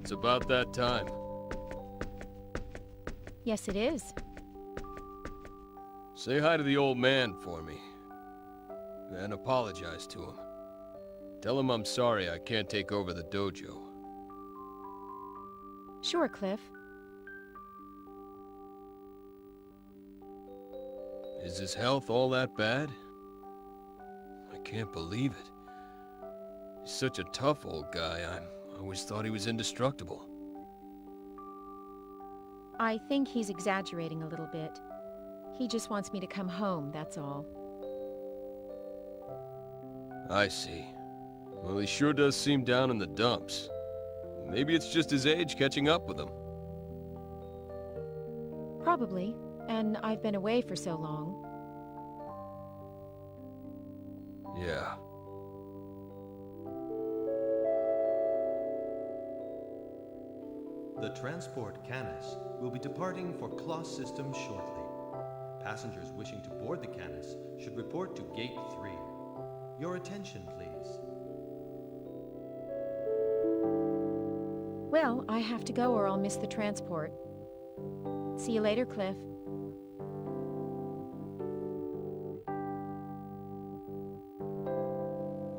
It's about that time. Yes, it is. Say hi to the old man for me. And apologize to him. Tell him I'm sorry I can't take over the dojo. Sure, Cliff. Is his health all that bad? I can't believe it. He's such a tough old guy. I always thought he was indestructible. I think he's exaggerating a little bit. He just wants me to come home, that's all. I see. Well, he sure does seem down in the dumps. Maybe it's just his age catching up with him. Probably. And I've been away for so long. Yeah. The transport Canis will be departing for Kloss System shortly. Passengers wishing to board the Canis should report to Gate 3. Your attention, please. Well, I have to go or I'll miss the transport. See you later, Cliff.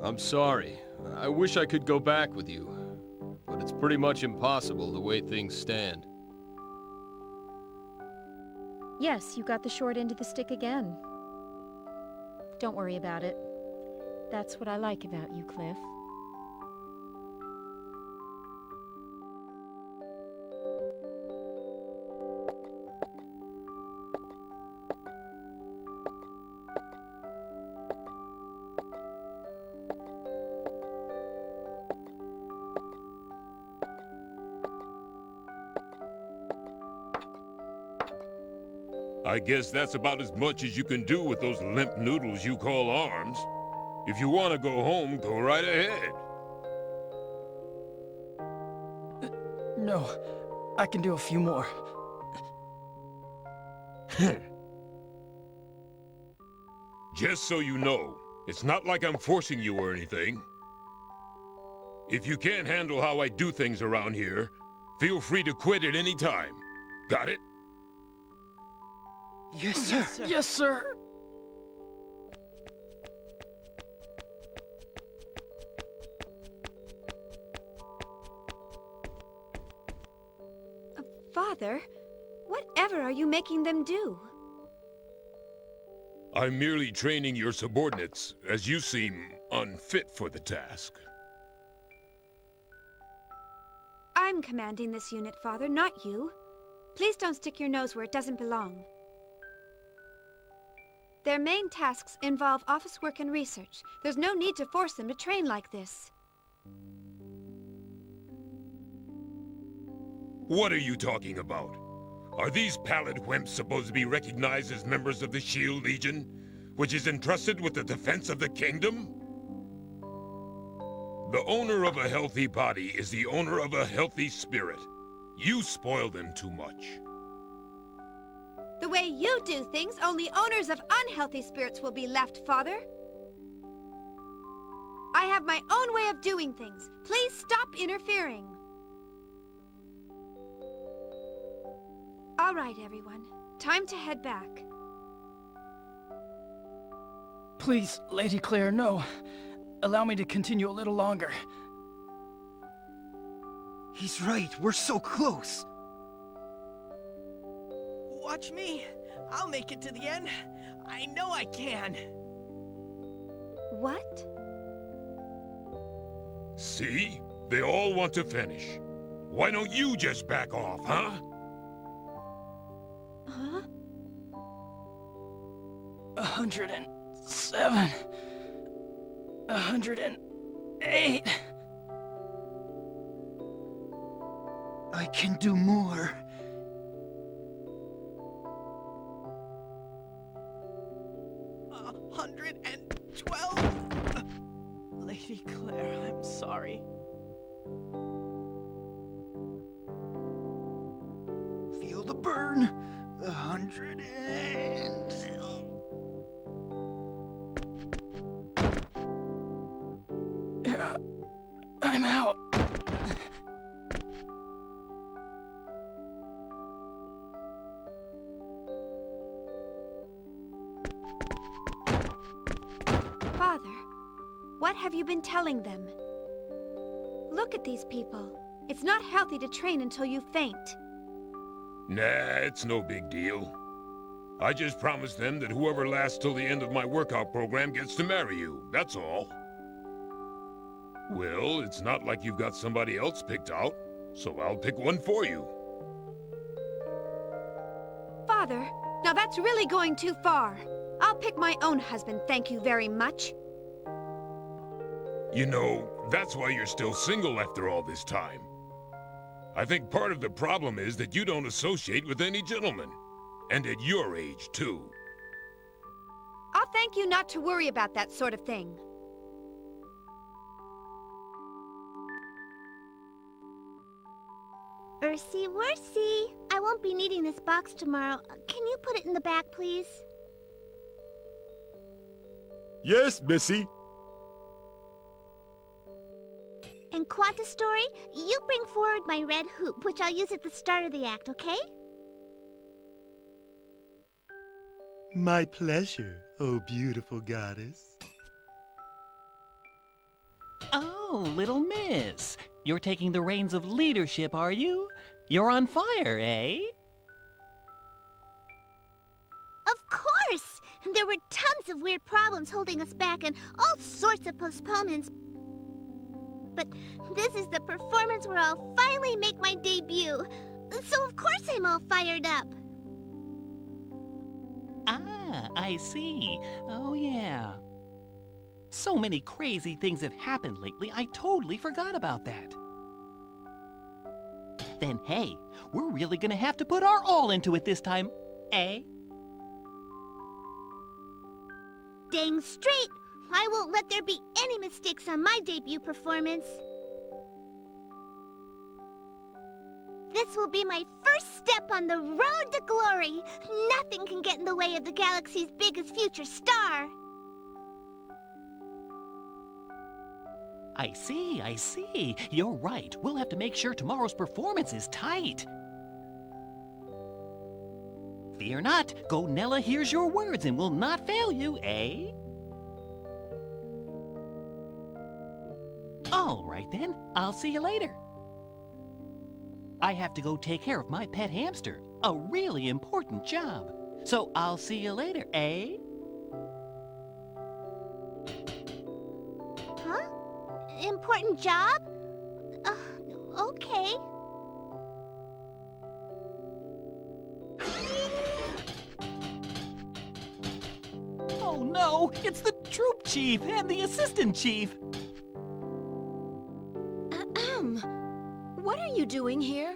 I'm sorry. I wish I could go back with you. But it's pretty much impossible the way things stand. Yes, you got the short end of the stick again. Don't worry about it. That's what I like about you, Cliff. I guess that's about as much as you can do with those limp noodles you call arms. If you want to go home, go right ahead. No, I can do a few more. Just so you know, it's not like I'm forcing you or anything. If you can't handle how I do things around here, feel free to quit at any time. Got it? Yes, sir. Yes, sir. Yes, sir. Father, whatever are you making them do? I'm merely training your subordinates, as you seem unfit for the task. I'm commanding this unit, Father, not you. Please don't stick your nose where it doesn't belong. Their main tasks involve office work and research. There's no need to force them to train like this. What are you talking about? Are these pallid wimps supposed to be recognized as members of the Shield Legion, which is entrusted with the defense of the kingdom? The owner of a healthy body is the owner of a healthy spirit. You spoil them too much. The way you do things, only owners of unhealthy spirits will be left, Father. I have my own way of doing things. Please stop interfering. All right, everyone. Time to head back. Please, Lady Claire, no. Allow me to continue a little longer. He's right, we're so close. Watch me. I'll make it to the end. I know I can. What? See? They all want to finish. Why don't you just back off, huh? Huh? 107. 108. I can do more. Uh, 112. Lady Claire, I'm sorry. Feel the burn. 100 and... Yeah, I'm out. Father, what have you been telling them? Look at these people. It's not healthy to train until you faint. Nah, it's no big deal. I just promised them that whoever lasts till the end of my workout program gets to marry you, that's all. Well, it's not like you've got somebody else picked out, so I'll pick one for you. Father, now that's really going too far. I'll pick my own husband, thank you very much. You know, that's why you're still single after all this time. I think part of the problem is that you don't associate with any gentlemen. And at your age, too. I'll thank you not to worry about that sort of thing. Ursie Wursy, I won't be needing this box tomorrow. Can you put it in the back, please? Yes, Missy. And Quanta Story, you bring forward my red hoop, which I'll use at the start of the act, okay? My pleasure, oh beautiful goddess. Oh, little miss. You're taking the reins of leadership, are you? You're on fire, eh? Of course! There were tons of weird problems holding us back and all sorts of postponements. But this is the performance where I'll finally make my debut. So of course I'm all fired up. Ah, I see. Oh, yeah. So many crazy things have happened lately, I totally forgot about that. Then, hey, we're really gonna have to put our all into it this time, eh? Dang straight! I won't let there be any mistakes on my debut performance. This will be my first step on the road to glory. Nothing can get in the way of the galaxy's biggest future star. I see. You're right. We'll have to make sure tomorrow's performance is tight. Fear not. Gonella hears your words and will not fail you, eh? All right, then. I'll see you later. I have to go take care of my pet hamster. A really important job. So I'll see you later, eh? Huh? Important job? Okay. Oh no! It's the troop chief and the assistant chief! Ahem. What are you doing here?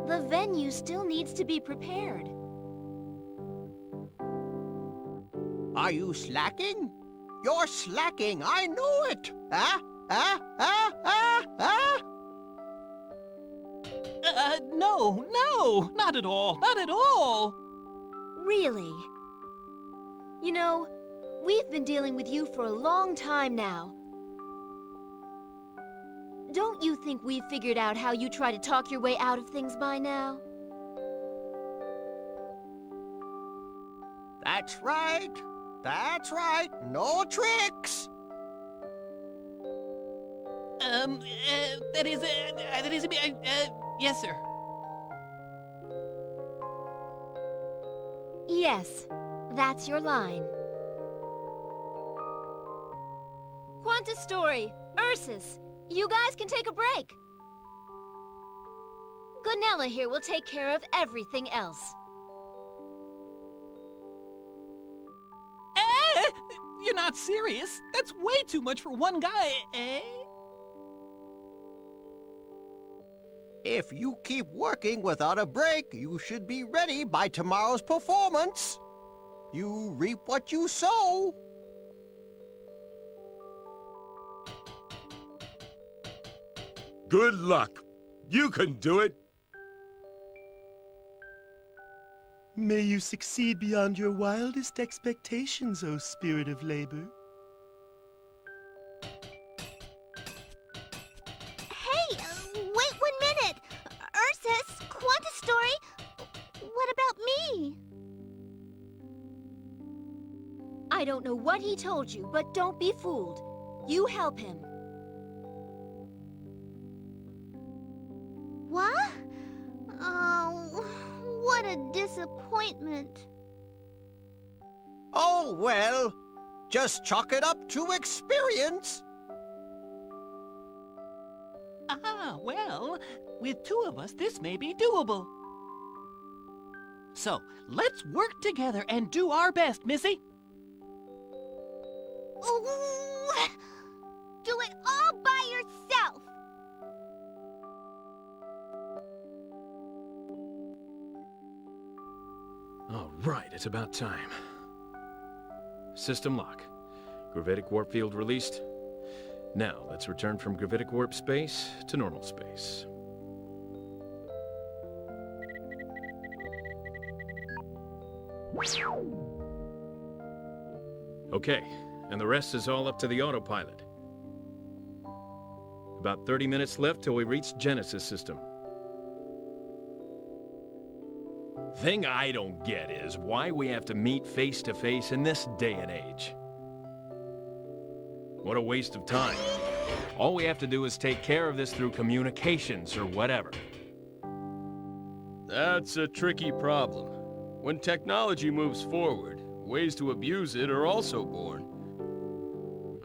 The venue still needs to be prepared. Are you slacking? You're slacking, I know it! No, not at all. Really? You know, we've been dealing with you for a long time now. Don't you think we've figured out how you try to talk your way out of things by now? That's right. No tricks. Yes, sir. Yes, that's your line. Quanta Story, Ursus, you guys can take a break. Gonella here will take care of everything else. You're not serious? That's way too much for one guy, eh? If you keep working without a break, you should be ready by tomorrow's performance. You reap what you sow. Good luck. You can do it. May you succeed beyond your wildest expectations, O spirit of labor. Hey, wait 1 minute! Ursus, Quanta Story, what about me? I don't know what he told you, but don't be fooled. You help him. What? Oh, what a disappointment. Oh, well, just chalk it up to experience. Ah, well, with two of us, this may be doable. So, let's work together and do our best, Missy. Ooh, do it all by yourself. All right, it's about time. System lock. Gravitic warp field released. Now, let's return from gravitic warp space to normal space. Okay, and the rest is all up to the autopilot. About 30 minutes left till we reach Genesis system. Thing I don't get is why we have to meet face to face in this day and age. What a waste of time. All we have to do is take care of this through communications or whatever. That's a tricky problem. When technology moves forward, ways to abuse it are also born.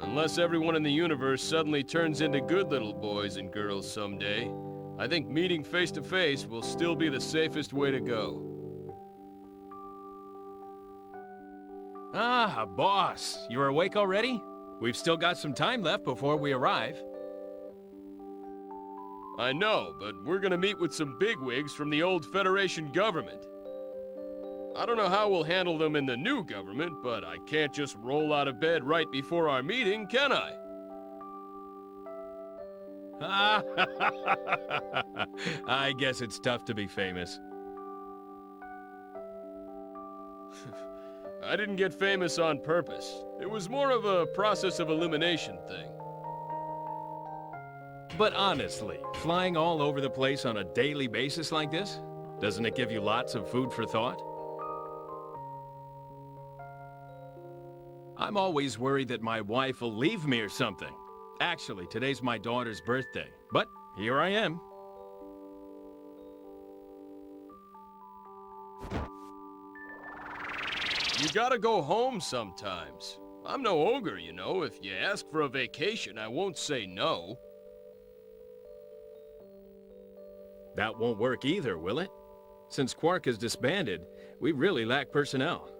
Unless everyone in the universe suddenly turns into good little boys and girls someday, I think meeting face to face will still be the safest way to go. Ah, boss, you're awake already? We've still got some time left before we arrive. I know, but we're gonna meet with some bigwigs from the old Federation government. I don't know how we'll handle them in the new government, but I can't just roll out of bed right before our meeting, can I? I guess it's tough to be famous. I didn't get famous on purpose. It was more of a process of elimination thing. But honestly, flying all over the place on a daily basis like this, doesn't it give you lots of food for thought? I'm always worried that my wife will leave me or something. Actually, today's my daughter's birthday, but here I am. You gotta go home sometimes. I'm no ogre, you know. If you ask for a vacation, I won't say no. That won't work either, will it? Since Quark is disbanded, we really lack personnel.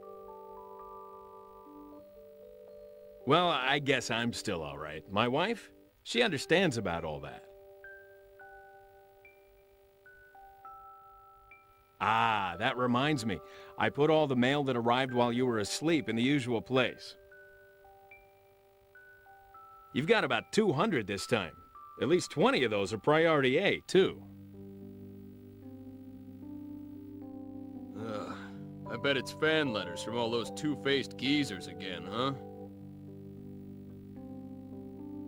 Well, I guess I'm still all right. My wife? She understands about all that. Ah, that reminds me. I put all the mail that arrived while you were asleep in the usual place. You've got about 200 this time. At least 20 of those are priority A, too. I bet it's fan letters from all those two-faced geezers again, huh?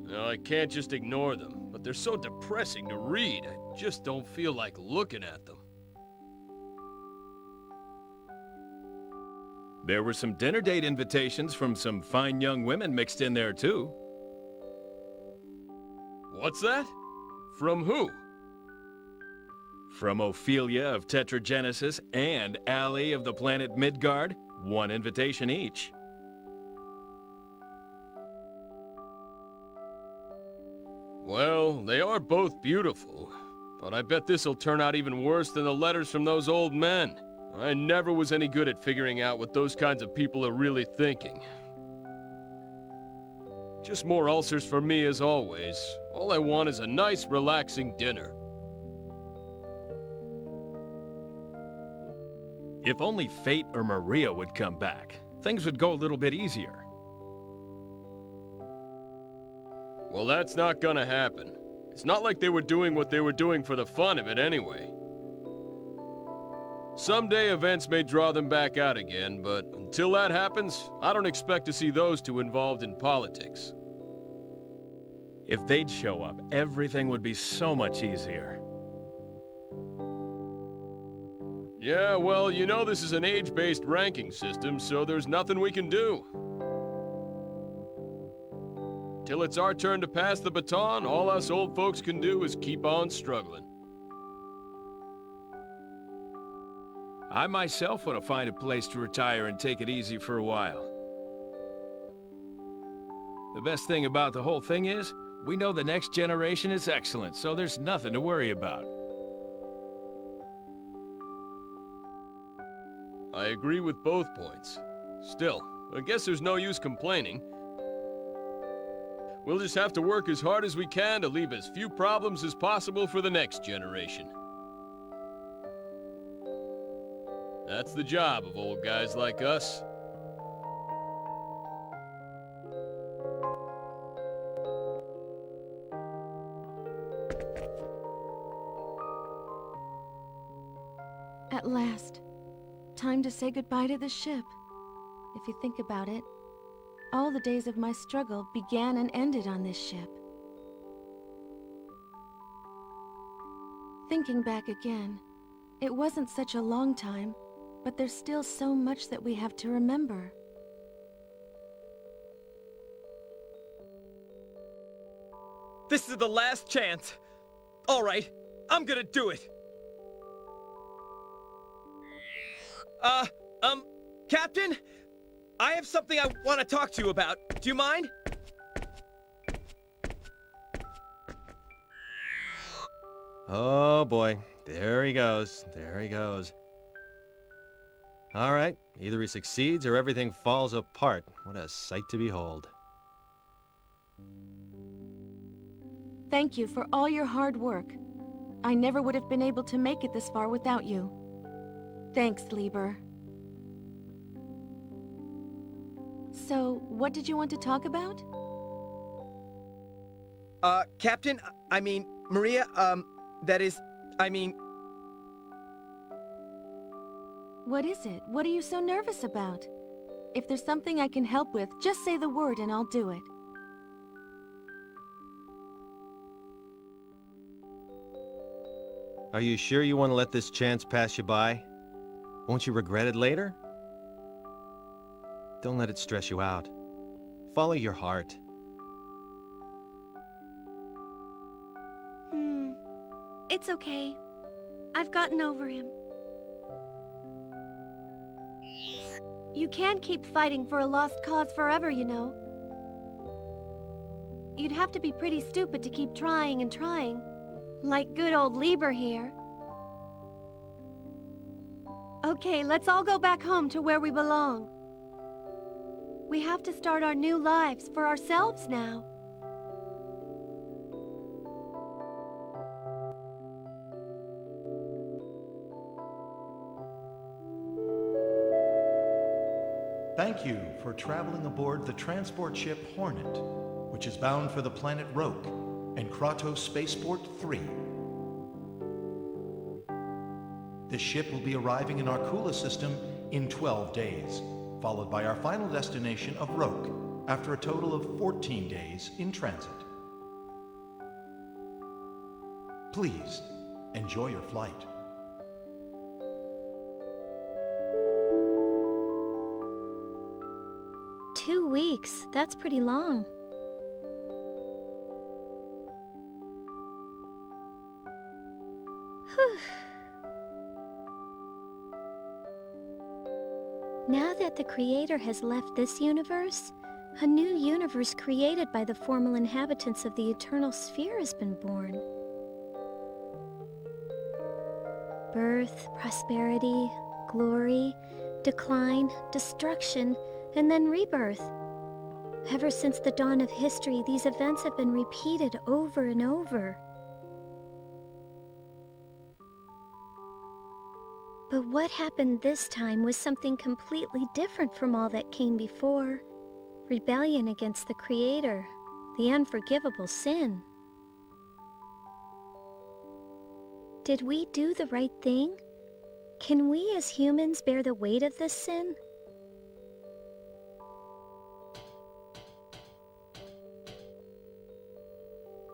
No, I can't just ignore them, but they're so depressing to read, I just don't feel like looking at them. There were some dinner date invitations from some fine young women mixed in there, too. What's that? From who? From Ophelia of Tetragenesis and Allie of the planet Midgard, one invitation each. Well, they are both beautiful, but I bet this'll turn out even worse than the letters from those old men. I never was any good at figuring out what those kinds of people are really thinking. Just more ulcers for me as always. All I want is a nice, relaxing dinner. If only Fate or Maria would come back, things would go a little bit easier. Well, that's not gonna happen. It's not like they were doing what they were doing for the fun of it anyway. Someday events may draw them back out again, but until that happens, I don't expect to see those two involved in politics. If they'd show up, everything would be so much easier. Yeah, well, you know this is an age-based ranking system, so there's nothing we can do. Until it's our turn to pass the baton, all us old folks can do is keep on struggling. I myself want to find a place to retire and take it easy for a while. The best thing about the whole thing is, we know the next generation is excellent, so there's nothing to worry about. I agree with both points. Still, I guess there's no use complaining. We'll just have to work as hard as we can to leave as few problems as possible for the next generation. That's the job of old guys like us. At last. Time to say goodbye to the ship. If you think about it, all the days of my struggle began and ended on this ship. Thinking back again, it wasn't such a long time, but there's still so much that we have to remember. This is the last chance. All right, I'm gonna do it. Captain? I have something I want to talk to you about. Do you mind? Oh boy, there he goes. There he goes. All right, either he succeeds or everything falls apart. What a sight to behold. Thank you for all your hard work. I never would have been able to make it this far without you. Thanks, Lieber. So, what did you want to talk about? Captain, I mean, Maria, that is, I mean... What is it? What are you so nervous about? If there's something I can help with, just say the word and I'll do it. Are you sure you want to let this chance pass you by? Won't you regret it later? Don't let it stress you out. Follow your heart. It's okay. I've gotten over him. You can't keep fighting for a lost cause forever, you know. You'd have to be pretty stupid to keep trying and trying. Like good old Lieber here. Okay, let's all go back home to where we belong. We have to start our new lives for ourselves now. Thank you for traveling aboard the transport ship Hornet, which is bound for the planet Roke and Kratos Spaceport 3. This ship will be arriving in our Kula system in 12 days, followed by our final destination of Roke after a total of 14 days in transit. Please, enjoy your flight. Two weeks. That's pretty long. Now that the Creator has left this universe, a new universe created by the formal inhabitants of the Eternal Sphere has been born. Birth, prosperity, glory, decline, destruction, and then rebirth. Ever since the dawn of history, these events have been repeated over and over. But what happened this time was something completely different from all that came before. Rebellion against the Creator, the unforgivable sin. Did we do the right thing? Can we as humans bear the weight of this sin?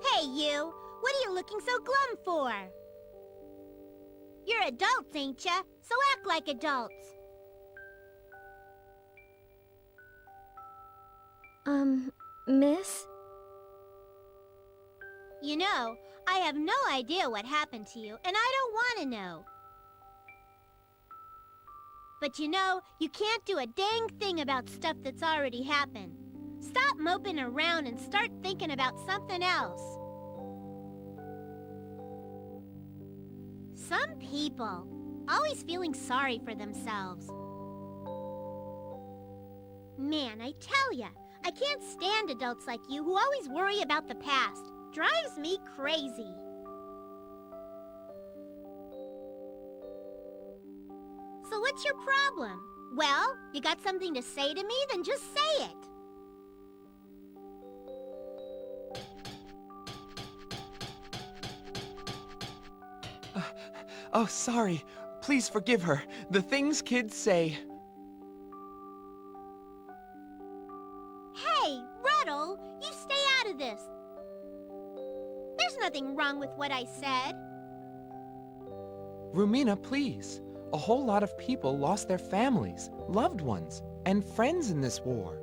Hey, you! What are you looking so glum for? You're adults, ain't ya? So act like adults. Miss? You know, I have no idea what happened to you, and I don't want to know. But you know, you can't do a dang thing about stuff that's already happened. Stop moping around and start thinking about something else. Some people, always feeling sorry for themselves. Man, I tell ya, I can't stand adults like you who always worry about the past. Drives me crazy. So what's your problem? Well, you got something to say to me? Then just say it. Oh, sorry. Please forgive her. The things kids say. Hey, Ruddle, you stay out of this. There's nothing wrong with what I said. Rumina, please. A whole lot of people lost their families, loved ones, and friends in this war.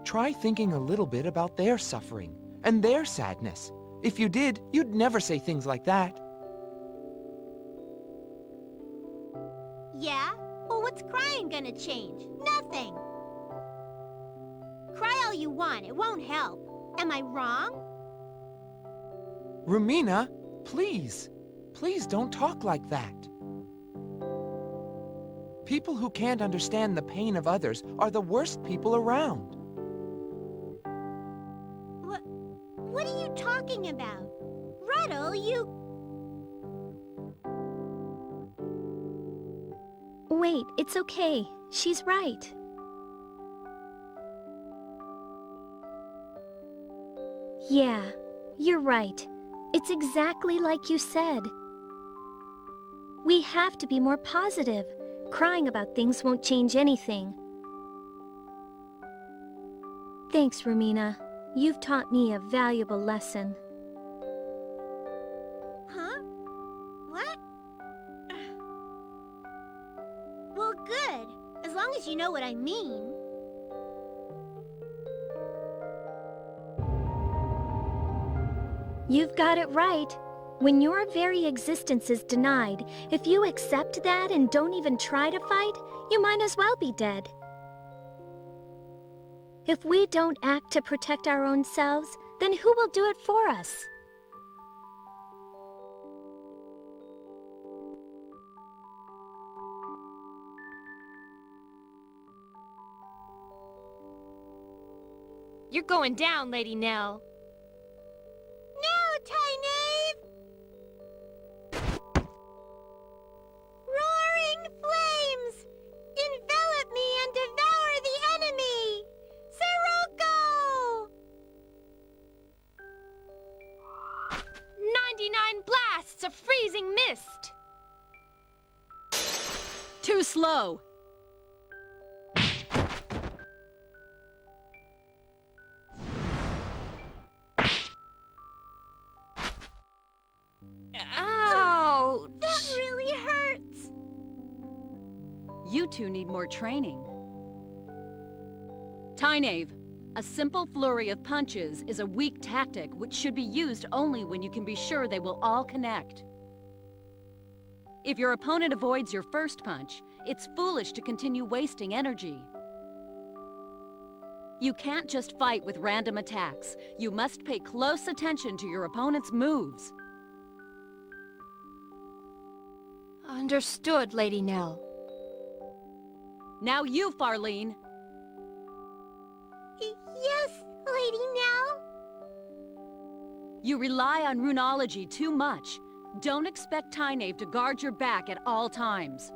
Try thinking a little bit about their suffering and their sadness. If you did, you'd never say things like that. Yeah? Well, what's crying gonna change? Nothing. Cry all you want, it won't help. Am I wrong? Rumina, please. Please don't talk like that. People who can't understand the pain of others are the worst people around. What are you talking about? Ruddle, you... Wait, it's okay. She's right. Yeah, you're right. It's exactly like you said. We have to be more positive. Crying about things won't change anything. Thanks, Rumina. You've taught me a valuable lesson. Huh? What? Well, good. As long as you know what I mean. You've got it right. When your very existence is denied, if you accept that and don't even try to fight, you might as well be dead. If we don't act to protect our own selves, then who will do it for us? You're going down, Lady Nell. No, Tynaeve! Roaring flames! Envelop me and devour the enemy! Sirocco! 99 blasts of freezing mist! Too slow! Ouch! That really hurts! You two need more training. Tynaeve, a simple flurry of punches is a weak tactic which should be used only when you can be sure they will all connect. If your opponent avoids your first punch, it's foolish to continue wasting energy. You can't just fight with random attacks. You must pay close attention to your opponent's moves. Understood, Lady Nell. Now you, Farlene. Yes, Lady Nell? You rely on runology too much. Don't expect Tynaeve to guard your back at all times.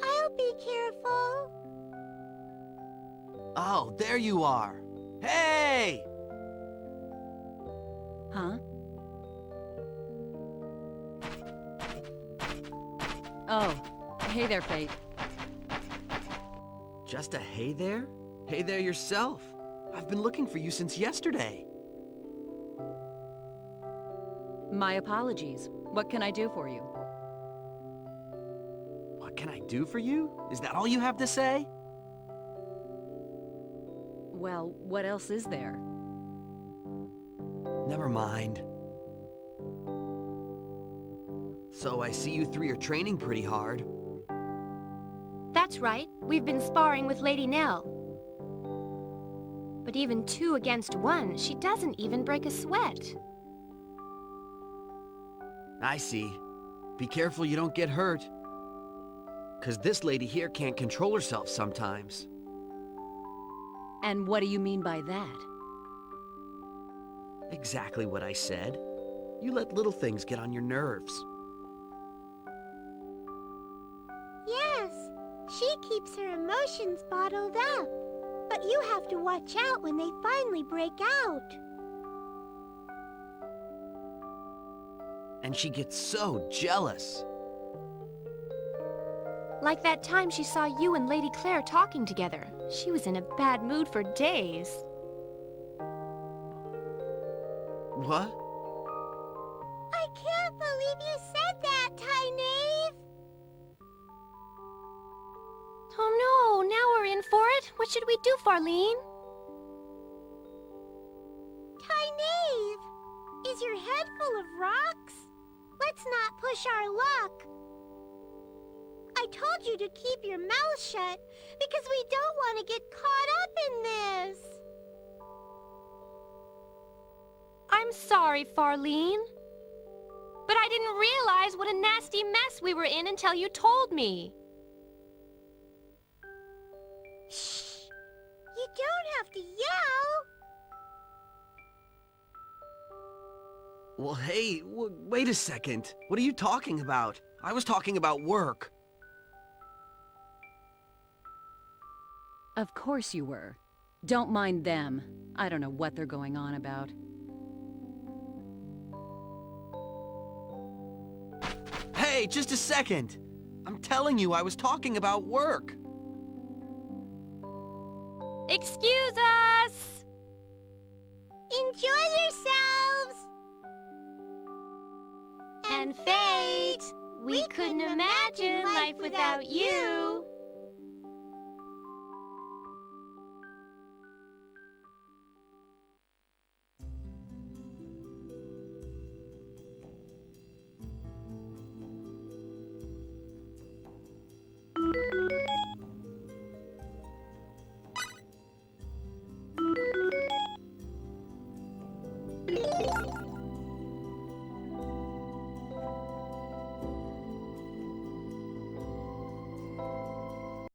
I'll be careful. Oh, there you are. Hey! Huh? Oh, hey there, Fate. Just a hey there? Hey there yourself. I've been looking for you since yesterday. My apologies. What can I do for you? What can I do for you? Is that all you have to say? Well, what else is there? Never mind. So I see you three are training pretty hard. That's right. We've been sparring with Lady Nell. But even 2 against 1, she doesn't even break a sweat. I see. Be careful you don't get hurt. 'Cause this lady here can't control herself sometimes. And what do you mean by that? Exactly what I said. You let little things get on your nerves. Yes, she keeps her emotions bottled up. But you have to watch out when they finally break out. And she gets so jealous. Like that time she saw you and Lady Claire talking together. She was in a bad mood for days. What? I can't believe you said that, Tynaeve! Oh no, now we're in for it. What should we do, Farlene? Tynaeve! Is your head full of rocks? Let's not push our luck. I told you to keep your mouth shut because we don't want to get caught up in this. I'm sorry, Farlene. But I didn't realize what a nasty mess we were in until you told me. Shh! You don't have to yell! Well, hey, wait a second. What are you talking about? I was talking about work. Of course you were. Don't mind them. I don't know what they're going on about. Hey, just a second. I'm telling you, I was talking about work. Excuse us! Enjoy yourselves! And Fate, we couldn't imagine life without you.